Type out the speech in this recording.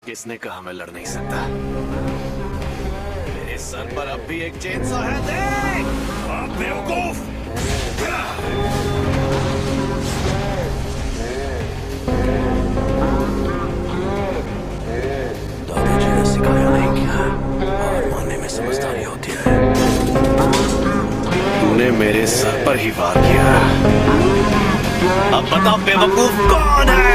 किसने कहा मैं लड़ नहीं सकता? मेरे सर पर अब भी एक चेनसॉ है, देख! आप बेवकूफ! दादाजी ने सिखाया नहीं क्या? हार मानने में समझदारी होती है। तूने मेरे सर पर ही वार किया। अब बताओ बेवकूफ कौन है?